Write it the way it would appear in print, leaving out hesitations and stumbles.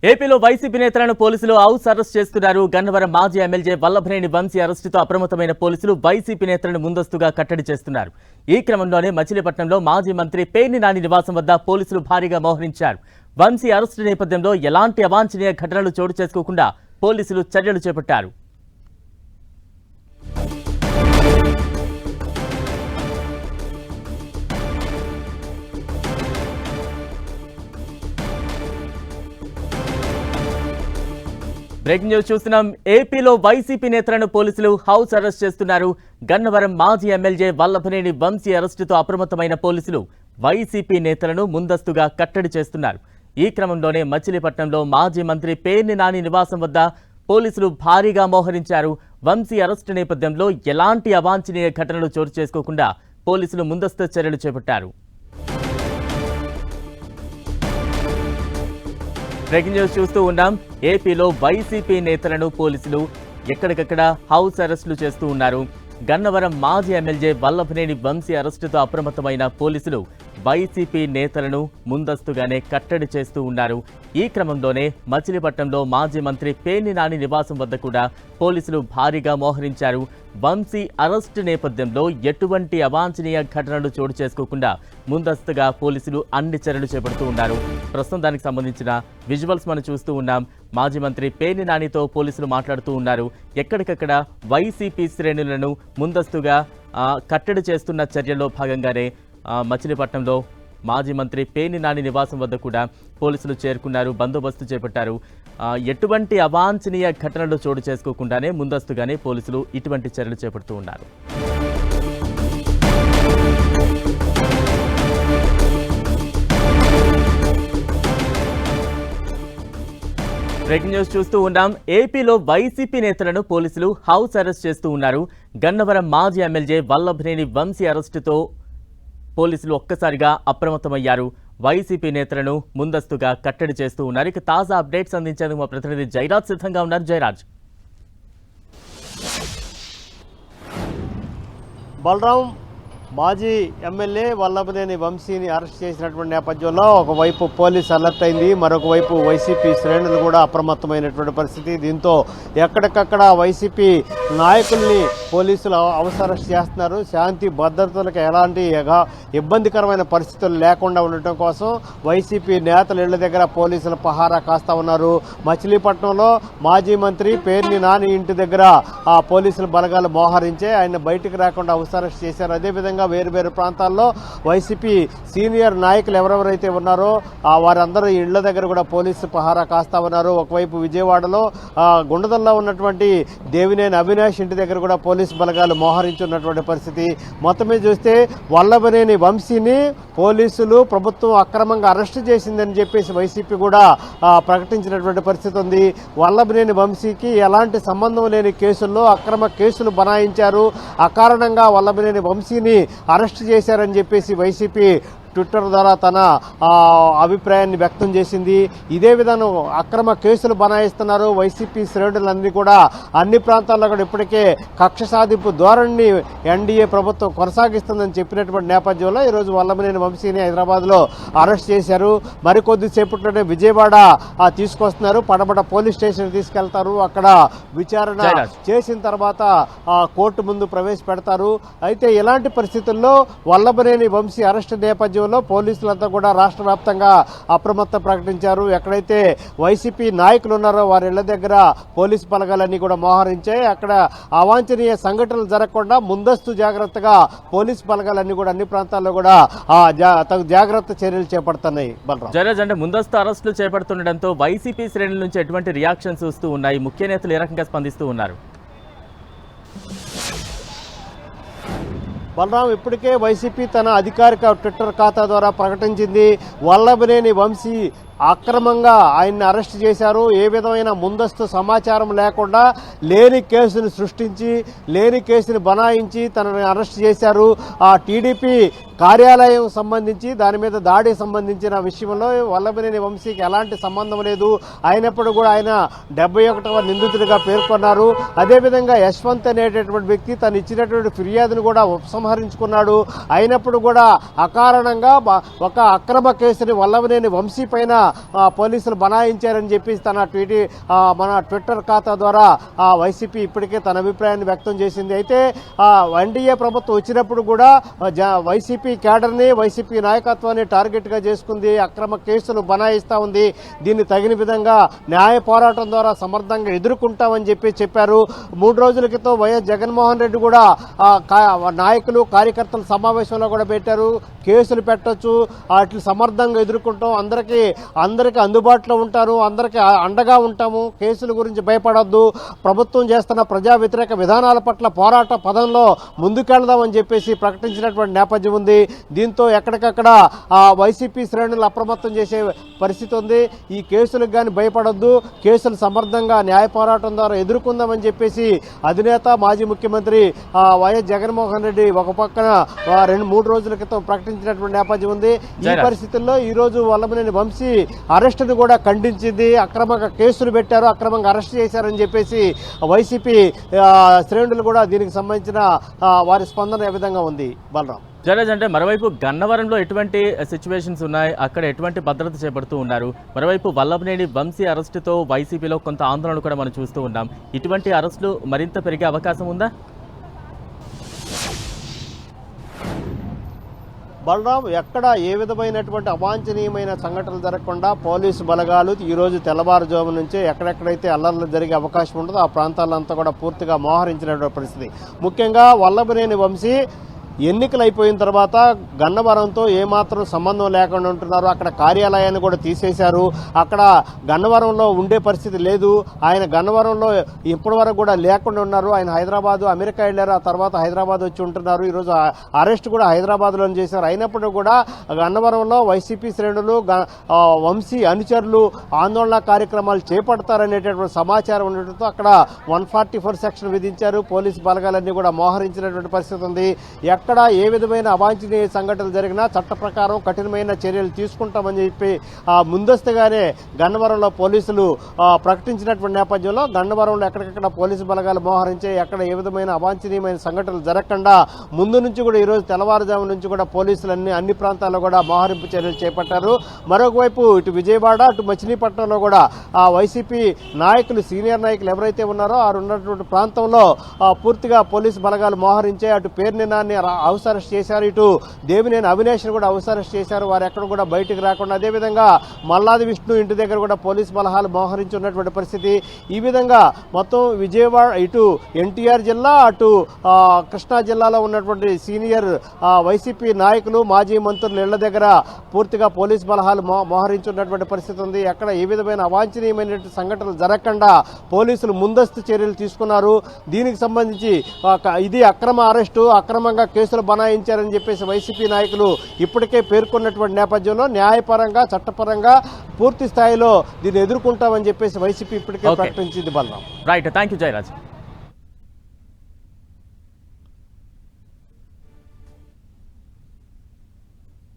ఏపీలో వైసీపీ నేతలను పోలీసులు హౌస్ అరెస్ట్ చేస్తున్నారు. గన్నవరం మాజీ ఎమ్మెల్యే వల్లభనేని వంశీ అరెస్టుతో అప్రమత్తమైన పోలీసులు వైసీపీ నేతలను ముందస్తుగా కట్టడి చేస్తున్నారు. ఈ క్రమంలోనే మచిలీపట్నంలో మాజీ మంత్రి పేర్ని నాని నివాసం వద్ద పోలీసులు భారీగా మోహరించారు. వంశీ అరెస్టు నేపథ్యంలో ఎలాంటి అవాంఛనీయ ఘటనలు చోటు చేసుకోకుండా పోలీసులు చర్యలు చేపట్టారు. బ్రేకింగ్ న్యూస్ చూస్తున్నాం. ఏపీలో వైసీపీ నేతలను పోలీసులు హౌస్ అరెస్ట్ చేస్తున్నారు. గన్నవరం మాజీ ఎమ్మెల్యే వల్లభనేని వంశీ అరెస్టుతో అప్రమత్తమైన పోలీసులు వైసీపీ నేతలను ముందస్తుగా కట్టడి చేస్తున్నారు. ఈ క్రమంలోనే మచిలీపట్నంలో మాజీ మంత్రి పేర్ని నాని నివాసం వద్ద పోలీసులు భారీగా మోహరించారు. వంశీ అరెస్టు నేపథ్యంలో ఎలాంటి అవాంఛనీయ ఘటనలు చోటు చేసుకోకుండా పోలీసులు ముందస్తు చర్యలు చేపట్టారు. బ్రేకింగ్ న్యూస్ చూస్తూ ఉన్నాం. ఏపీలో వైసీపీ నేతలను పోలీసులు ఎక్కడికక్కడ హౌస్ అరెస్టులు చేస్తూ ఉన్నారు. గన్నవరం మాజీ ఎమ్మెల్యే వల్లభనేని వంశీ అరెస్టుతో అప్రమత్తమైన పోలీసులు వైసీపీ నేతలను ముందస్తుగానే కట్టడి చేస్తూ ఉన్నారు. ఈ క్రమంలోనే మచిలీపట్నంలో మాజీ మంత్రి పేర్ని నాని నివాసం వద్ద కూడా పోలీసులు భారీగా మోహరించారు. వంశీ అరెస్టు నేపథ్యంలో ఎటువంటి అవాంఛనీయ ఘటనలు చోటు చేసుకోకుండా ముందస్తుగా పోలీసులు అన్ని చర్యలు చేపడుతూ ఉన్నారు. ప్రస్తుతం దానికి సంబంధించిన విజువల్స్ మనం చూస్తూ ఉన్నాం. మాజీ మంత్రి పేర్ని నానితో పోలీసులు మాట్లాడుతూ ఉన్నారు. ఎక్కడికక్కడ వైసీపీ శ్రేణులను ముందస్తుగా కట్టడి చేస్తున్న చర్యల్లో భాగంగానే మచిలీపట్నంలో మాజీ మంత్రి పేర్ని నాని నివాసం వద్ద కూడా పోలీసులు చేరుకున్నారు, బందోబస్తు చేపట్టారు. ఎటువంటి అవాంఛనీయ ఘటనలు చోటు చేసుకోకుండానే ముందస్తుగానే పోలీసులు ఇటువంటి చర్యలు చేపడుతూ ఉన్నారు. బ్రేకింగ్ న్యూస్ చూస్తూ ఉన్నాం. ఏపీలో వైసీపీ నేతలను పోలీసులు హౌస్ అరెస్ట్ చేస్తూ ఉన్నారు. గన్నవరం మాజీ ఎమ్మెల్యే వల్లభనేని వంశీ అరెస్టుతో పోలీసులు ఒక్కసారిగా అప్రమత్తమయ్యారు. వైసీపీ నేతలను ముందస్తుగా కట్టడి చేస్తూ ఉన్నారు. ఇక తాజా అప్డేట్స్ అందించేందుకు మా ప్రతినిధి జయరాజ్ సిద్ధంగా ఉన్నారు. జయరాజ్. బలరాం మాజీ ఎమ్మెల్యే వల్లభనేని వంశీని అరెస్ట్ చేసినటువంటి నేపథ్యంలో ఒకవైపు పోలీస్ అలర్ట్ అయింది, మరొక వైపు వైసీపీ శ్రేణులు కూడా అప్రమత్తమైనటువంటి పరిస్థితి. దీంతో ఎక్కడికక్కడ వైసీపీ నాయకుల్ని పోలీసులు అరెస్ట్ చేస్తున్నారు. శాంతి భద్రతలకు ఎలాంటి ఇబ్బందికరమైన పరిస్థితులు లేకుండా ఉండటం కోసం వైసీపీ నేతల ఇళ్ల దగ్గర పోలీసులు పహారా కాస్తా ఉన్నారు. మచిలీపట్నంలో మాజీ మంత్రి పేర్ని నాని ఇంటి దగ్గర పోలీసులు బలగాలు మోహరించే ఆయన బయటకు రాకుండా అరెస్ట్ చేశారు. అదేవిధంగా వేరు వేరు ప్రాంతాల్లో వైసీపీ సీనియర్ నాయకులు ఎవరెవరైతే ఉన్నారో వారందరూ ఇళ్ల దగ్గర కూడా పోలీసు పహారా కాస్తా ఉన్నారు. ఒకవైపు విజయవాడలో గుండదల్లో ఉన్నటువంటి దేవినేని అవినాష్ ఇంటి దగ్గర కూడా పోలీసు బలగాలు మోహరించున్నటువంటి పరిస్థితి. మొత్తం మీద చూస్తే వల్లభనేని వంశీని పోలీసులు ప్రభుత్వం అక్రమంగా అరెస్టు చేసిందని చెప్పేసి వైసీపీ కూడా ప్రకటించినటువంటి పరిస్థితి ఉంది. వల్లభనేని వంశీకి ఎలాంటి సంబంధం లేని కేసుల్లో అక్రమ కేసులు బనాయించారు, అకారణంగా వల్లభనేని వంశీని అరెస్ట్ చేశారని చెప్పేసి వైసీపీ ట్విట్టర్ ద్వారా తన అభిప్రాయాన్ని వ్యక్తం చేసింది. ఇదే విధానం అక్రమ కేసులు బనాయిస్తున్నారు వైసీపీ శ్రేణులన్నీ కూడా. అన్ని ప్రాంతాల్లో కూడా ఇప్పటికే కక్ష సాధింపు ధోరణిని ఎన్డీఏ ప్రభుత్వం కొనసాగిస్తుందని చెప్పినటువంటి నేపథ్యంలో ఈరోజు వల్లభనేని వంశీని హైదరాబాద్లో అరెస్ట్ చేశారు. మరికొద్దిసేపట్లోనే విజయవాడ తీసుకొస్తున్నారు, పడమట పోలీస్ స్టేషన్ తీసుకెళ్తారు. అక్కడ విచారణ చేసిన తర్వాత కోర్టు ముందు ప్రవేశపెడతారు. అయితే ఇలాంటి పరిస్థితుల్లో వల్లభనేని వంశీ అరెస్ట్ నేపథ్యం పోలీసులంతా కూడా రాష్ట్ర వ్యాప్తంగా అప్రమత్తం ప్రకటించారు. ఎక్కడైతే వైసీపీ నాయకులు ఉన్నారో వారి ఇళ్ల దగ్గర పోలీసు బలగాలన్నీ కూడా మోహరించాయి. అక్కడ అవాంఛనీయ సంఘటనలు జరగకుండా ముందస్తు జాగ్రత్తగా పోలీసు బలగాలన్నీ కూడా అన్ని ప్రాంతాల్లో కూడా తగు జాగ్రత్త చర్యలు చేపడుతున్నాయి. జయరాజ్, అంటే ముందస్తు అరెస్టులు చేపడుతుండటంతో వైసీపీ శ్రేణుల నుంచి ఎటువంటి రియాక్షన్స్ వస్తూ ఉన్నాయి? ముఖ్య నేతలు ఏ రకంగా స్పందిస్తూ ఉన్నారు? బలరాం, ఇప్పటికే వైసీపీ తన అధికారిక ట్విట్టర్ ఖాతా ద్వారా ప్రకటించింది వల్లభనేని వంశీ అక్రమంగా ఆయన్ని అరెస్ట్ చేశారు. ఏ విధమైన ముందస్తు సమాచారం లేకుండా లేని కేసును సృష్టించి లేని కేసును బనాయించి తనని అరెస్ట్ చేశారు. ఆ టీడీపీ కార్యాలయం సంబంధించి దాని మీద దాడి సంబంధించిన విషయంలో వల్లభనేని వంశీకి ఎలాంటి సంబంధం లేదు. అయినప్పుడు కూడా ఆయన 71వ నిందితుడిగా పేర్కొన్నారు. అదేవిధంగా యశ్వంత్ అనేటటువంటి వ్యక్తి తను ఇచ్చినటువంటి ఫిర్యాదును కూడా ఉపసంహరించుకున్నాడు. అయినప్పుడు కూడా అకారణంగా ఒక అక్రమ కేసుని వల్లభనేని వంశీ పైన పోలీసులు బనాయించారని చెప్పి తన మన ట్విట్టర్ ఖాతా ద్వారా వైసీపీ ఇప్పటికే తన అభిప్రాయాన్ని వ్యక్తం చేసింది. అయితే ఎన్డీఏ ప్రభుత్వం వచ్చినప్పుడు కూడా వైసీపీ క్యాడర్ని వైసీపీ నాయకత్వాన్ని టార్గెట్గా చేసుకుంది, అక్రమ కేసులు బనాయిస్తూ ఉంది. దీన్ని తగిన విధంగా న్యాయ పోరాటం ద్వారా సమర్థంగా ఎదుర్కొంటామని చెప్పారు. 3 రోజుల క్రితం వైఎస్ జగన్మోహన్ రెడ్డి కూడా నాయకులు కార్యకర్తల సమావేశంలో కూడా పెట్టారు. కేసులు పెట్టొచ్చు, వాటిని సమర్థంగా ఎదుర్కొంటాం, అందరికీ అందుబాటులో ఉంటారు, అందరికీ అండగా ఉంటాము, కేసుల గురించి భయపడొద్దు, ప్రభుత్వం చేస్తున్న ప్రజా వ్యతిరేక విధానాల పట్ల పోరాట పదంలో ముందుకెళ్దామని చెప్పేసి ప్రకటించినటువంటి నేపథ్యం ఉంది. దీంతో ఎక్కడికక్కడ వైసీపీ శ్రేణులు అప్రమత్తం చేసే పరిస్థితి ఉంది. ఈ కేసులకు కానీ భయపడొద్దు, కేసులు సమర్థంగా న్యాయ పోరాటం ద్వారా ఎదుర్కొందామని చెప్పేసి అధినేత మాజీ ముఖ్యమంత్రి వైఎస్ జగన్మోహన్ రెడ్డి ఒక పక్కన 2-3 రోజుల క్రితం ప్రకటించినటువంటి నేపథ్యం ఉంది. ఈ పరిస్థితుల్లో ఈ రోజు వల్లభనేని వంశీ అరెస్టును కూడా ఖండించింది. అక్రమంగా కేసులు పెట్టారు, అక్రమంగా అరెస్ట్ చేశారని చెప్పేసి వైసీపీ శ్రేణులు కూడా దీనికి సంబంధించిన వారి స్పందన ఏ విధంగా ఉంది బలరాం? జయరాజ్, అంటే మరోవైపు గన్నవరంలో ఎటువంటి సిచ్యువేషన్స్ ఉన్నాయి, అక్కడ ఎటువంటి భద్రత చేపడుతూ ఉన్నారు, మరోవైపు వల్లభనేని వంశీ అరెస్టుతో వైసీపీలో కొంత ఆందోళన కూడా మనం చూస్తూ ఉన్నాం. ఇటువంటి అరెస్టులు మరింత పెరిగే అవకాశం ఉందా? బలరాం, ఎక్కడ ఏ విధమైనటువంటి అవాంఛనీయమైన సంఘటనలు జరగకుండా పోలీసు బలగాలు ఈరోజు తెల్లవారుజాము నుంచే ఎక్కడెక్కడైతే అల్లర్లు జరిగే అవకాశం ఉంటుందో ఆ ప్రాంతాలంతా కూడా పూర్తిగా మోహరించినటువంటి పరిస్థితి. ముఖ్యంగా వల్లభనేని వంశీ ఎన్నికలు అయిపోయిన తర్వాత గన్నవరంతో ఏమాత్రం సంబంధం లేకుండా ఉంటున్నారు. అక్కడ కార్యాలయాన్ని కూడా తీసేశారు. అక్కడ గన్నవరంలో ఉండే పరిస్థితి లేదు. ఆయన గన్నవరంలో ఇప్పటి వరకు కూడా లేకుండా ఉన్నారు. ఆయన హైదరాబాదు, అమెరికా వెళ్ళారు, ఆ తర్వాత హైదరాబాద్ వచ్చి ఉంటున్నారు. ఈరోజు అరెస్ట్ కూడా హైదరాబాద్లో చేశారు. అయినప్పటికీ కూడా గన్నవరంలో వైసీపీ శ్రేణులు వంశీ అనుచరులు ఆందోళన కార్యక్రమాలు చేపడతారనేటటువంటి సమాచారం ఉండటంతో అక్కడ 144 సెక్షన్ విధించారు. పోలీసు బలగాలన్నీ కూడా మోహరించినటువంటి పరిస్థితి ఉంది. ఎక్కడ ఏ విధమైన అవాంఛనీయ సంఘటనలు జరిగినా చట్ట ప్రకారం కఠినమైన చర్యలు తీసుకుంటామని చెప్పి ముందస్తుగానే గన్నవరంలో పోలీసులు ప్రకటించినటువంటి నేపథ్యంలో గన్నవరంలో ఎక్కడికక్కడ పోలీసు బలగాలు మోహరించి ఎక్కడ ఏ విధమైన అవాంఛనీయమైన సంఘటనలు జరగకుండా ముందు నుంచి కూడా ఈరోజు తెల్లవారుజాము నుంచి కూడా పోలీసులు అన్ని ప్రాంతాల్లో కూడా మోహరింపు చర్యలు చేపట్టారు. మరొకవైపు ఇటు విజయవాడ అటు మచిలీపట్నంలో కూడా వైసీపీ నాయకులు, సీనియర్ నాయకులు ఎవరైతే ఉన్నారో వారు ఉన్నటువంటి ప్రాంతంలో పూర్తిగా పోలీసు బలగాలు మోహరించే అటు పేర్నినాన్ని హౌస్ అరెస్ట్ చేశారు, ఇటు దేవినేని అవినేష్ను కూడా హౌస్ అరెస్ట్ చేశారు. వారు ఎక్కడ కూడా బయటకు రాకుండా, అదేవిధంగా మల్లాది విష్ణు ఇంటి దగ్గర కూడా పోలీసు బలగాలు మోహరించి ఉన్నటువంటి పరిస్థితి. ఈ విధంగా మొత్తం విజయవాడ ఇటు ఎన్టీఆర్ జిల్లా అటు కృష్ణా జిల్లాలో ఉన్నటువంటి సీనియర్ వైసీపీ నాయకులు, మాజీ మంత్రులు ఇళ్ల దగ్గర పూర్తిగా పోలీసు బలగాలు మోహరించున్నటువంటి పరిస్థితి ఉంది. ఎక్కడ ఏ విధమైన అవాంఛనీయమైన సంఘటనలు జరగకుండా పోలీసులు ముందస్తు చర్యలు తీసుకున్నారు. దీనికి సంబంధించి ఇది అక్రమ అరెస్టు, అక్రమంగా కేసులు బనాయించారని చెప్పేసి వైసీపీ నాయకులు ఇప్పటికే పేర్కొన్నటువంటి నేపథ్యంలో న్యాయపరంగా చట్టపరంగా పూర్తి స్థాయిలో దీన్ని ఎదుర్కొంటామని చెప్పేసి వైసీపీ ఇప్పటికే ప్రకటించింది. Balram. Right, thank you Jayaraj.